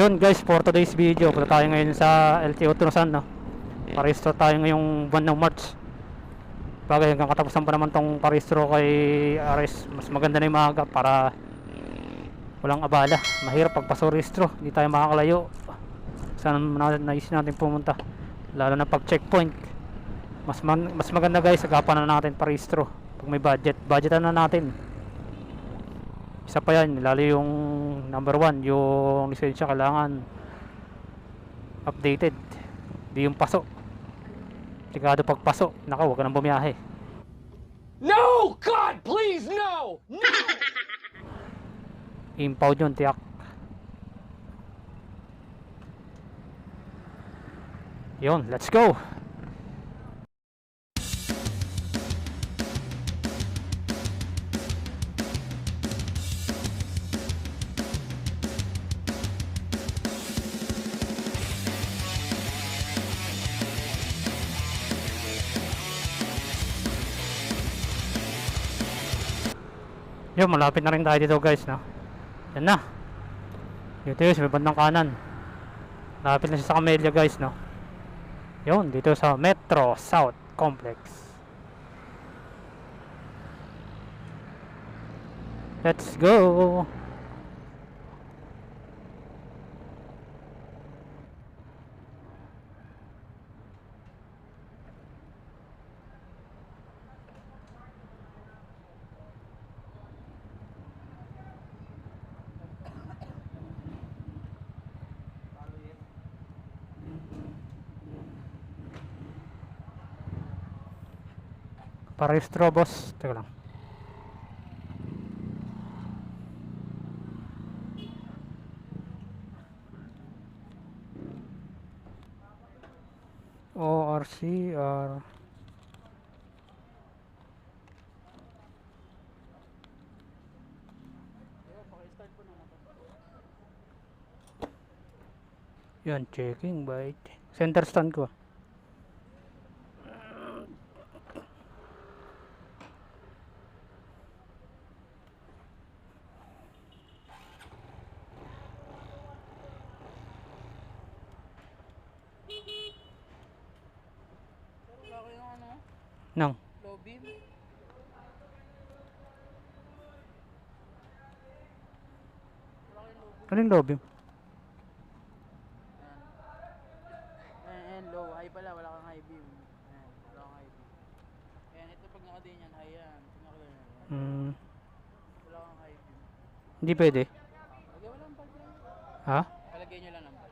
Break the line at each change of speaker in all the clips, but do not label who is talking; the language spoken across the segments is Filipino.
Yun guys, for today's video, punta tayo ngayon sa LTO Tunusan, no? Parehistro tayo ngayong buwan ng March. Bagay, hanggang katapusan pa naman tong parehistro kay Ares. Mas maganda na yung maaga para walang abala. Mahirap pagpasorehistro, hindi tayo makakalayo. Saan naisip natin pumunta, lalo na pag checkpoint. Mas maganda guys, agapan na natin parehistro pag may budgetan na natin. Isa pa yan, lalo yung number 1, yung lisensya kailangan updated. Di yung paso, sigado pag paso, naka, huwag ka nang bumiyahe.
No! God, please, no! No!
Impound yun, tiyak. Yun, let's go. Yun, malapit na rin tayo dito guys, no? Yan na. Dito yun, sa may bandang kanan. Malapit na siya sa Camellia guys, no? Yun, dito sa Metro South Complex. Let's go. Parehistro boss, teka lang. ORCR. Yan, checking by center stand ko. Nang
Low beam.
anong lobby?
And low, high pala, wala kang high beam. Ayan, wala kang high beam. Ayan, ito pag nakadiin yan, high yan. Pinakala yan. Wala kang high beam.
Hindi pwede.
Lagyan mo lang pag yan.
Ha?
Palagyan nyo lang ng pag.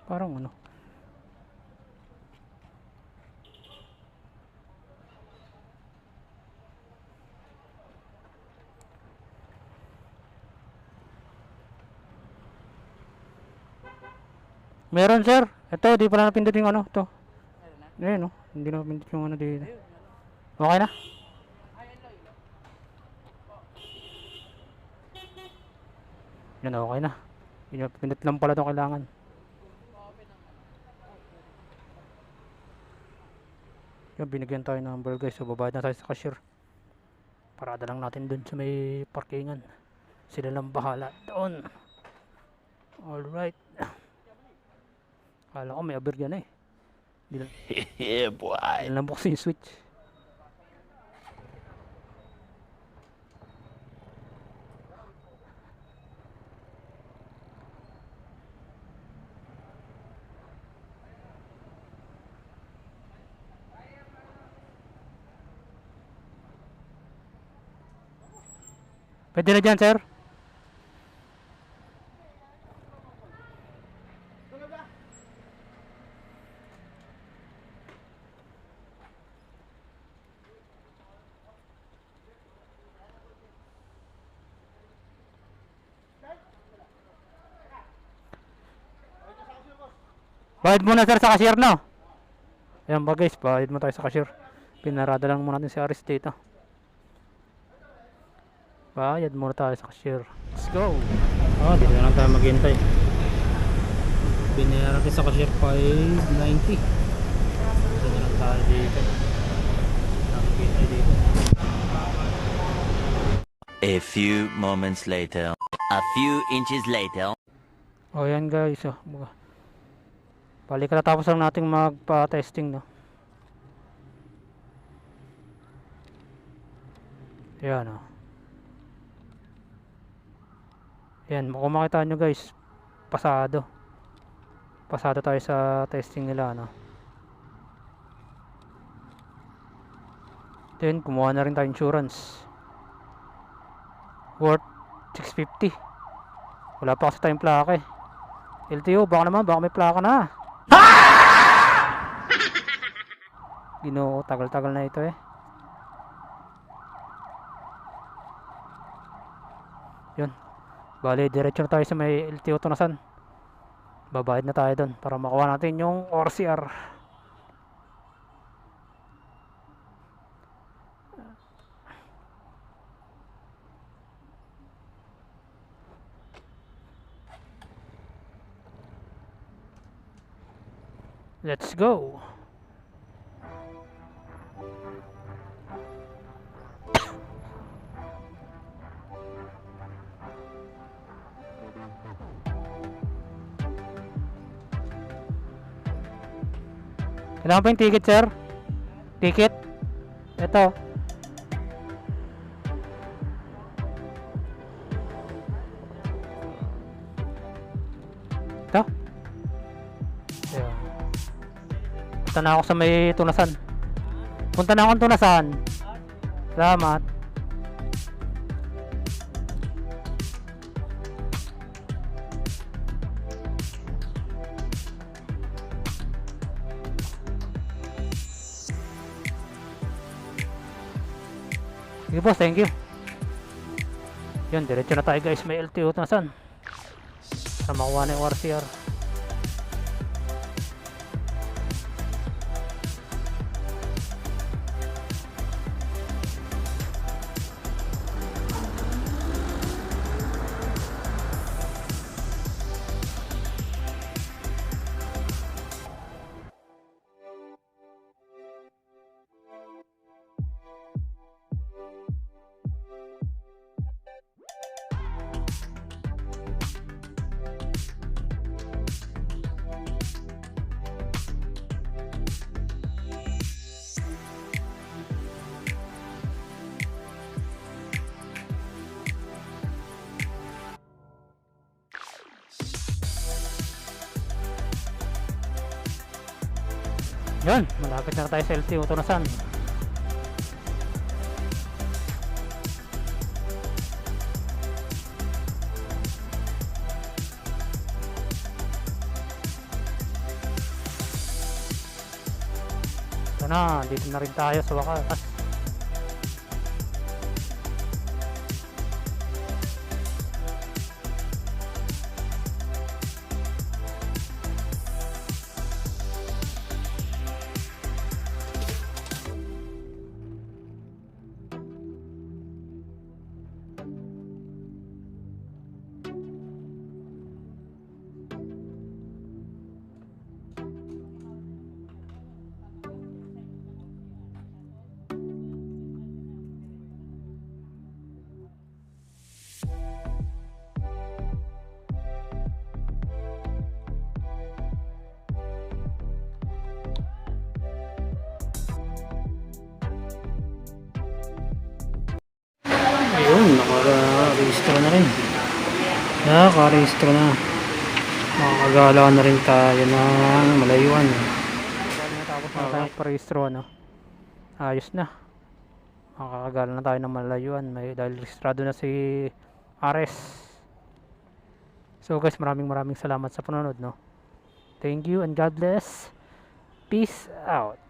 Parang ano? Meron sir. Ito, di pala napindot yung ano, to.
Meron na?
Eh, no? Hindi na napindot yung ano dito.
Ayun, meron.
Okay na?
Ayun lang, yun.
Yan, okay na. Pinindot lang pala ito kailangan.
Open ang ano.
Yan, binigyan tayo ng number guys. So, babayad na tayo sa cashier. Parada lang natin dun sa may parkingan. Sila lang bahala doon. Alright. Kala ko may aberya na eh.
Yeah, boy.
Hindi lang buksin yung switch. Pwede na dyan sir. Bayad muna sir sa cashier, no? Ayan ba guys, bayad mo tayo sa cashier. Pinarada lang muna natin si Aris dito. Bayad muna tayo sa cashier. Let's go. Oh, dito na lang tayo maghintay. Binayaran natin sa cashier 590. Dito na lang tayo dito. Maghintay dito.
A A few moments later. A few inches later.
O yan guys, oh. Bali katatapos lang nating magpa-testing, no. Yan, oh. Yan, kung makita nyo guys, pasado. Pasado tayo sa testing nila, no. Then, kumuha na rin tayo insurance. Worth 650. Wala pa kasi tayong plaka eh. LTO, baka may plaka na. Ginoo, tagal-tagal na ito eh. Yun. Bali, diretso na tayo sa may LTO Tunasan. Babayad na tayo doon para makuha natin yung ORCR. Let's go. Kailangan pa yung ticket, sir? Ticket? Ito. Ito? Ayan. Punta na ako sa may Tunasan. Punta na akong Tunasan. Salamat. Sige boss, thank you. Yun, diretso na tayo guys, may LTO Tunasan. Para makuha na yung RCR. Yun, malapit na tayo sa LTO Tunasan. Ito na, dito na rin tayo sa wakas. Ayun, naka-rehistro na rin. Naka-rehistro na. Makakagala na rin tayo ng malayuan. Tapos na tayo pa-rehistro, ano? Ayos na. Makakagala na tayo ng malayuan. Dahil registrado na si Ares. So guys, maraming salamat sa panonood, no? Thank you and God bless. Peace out.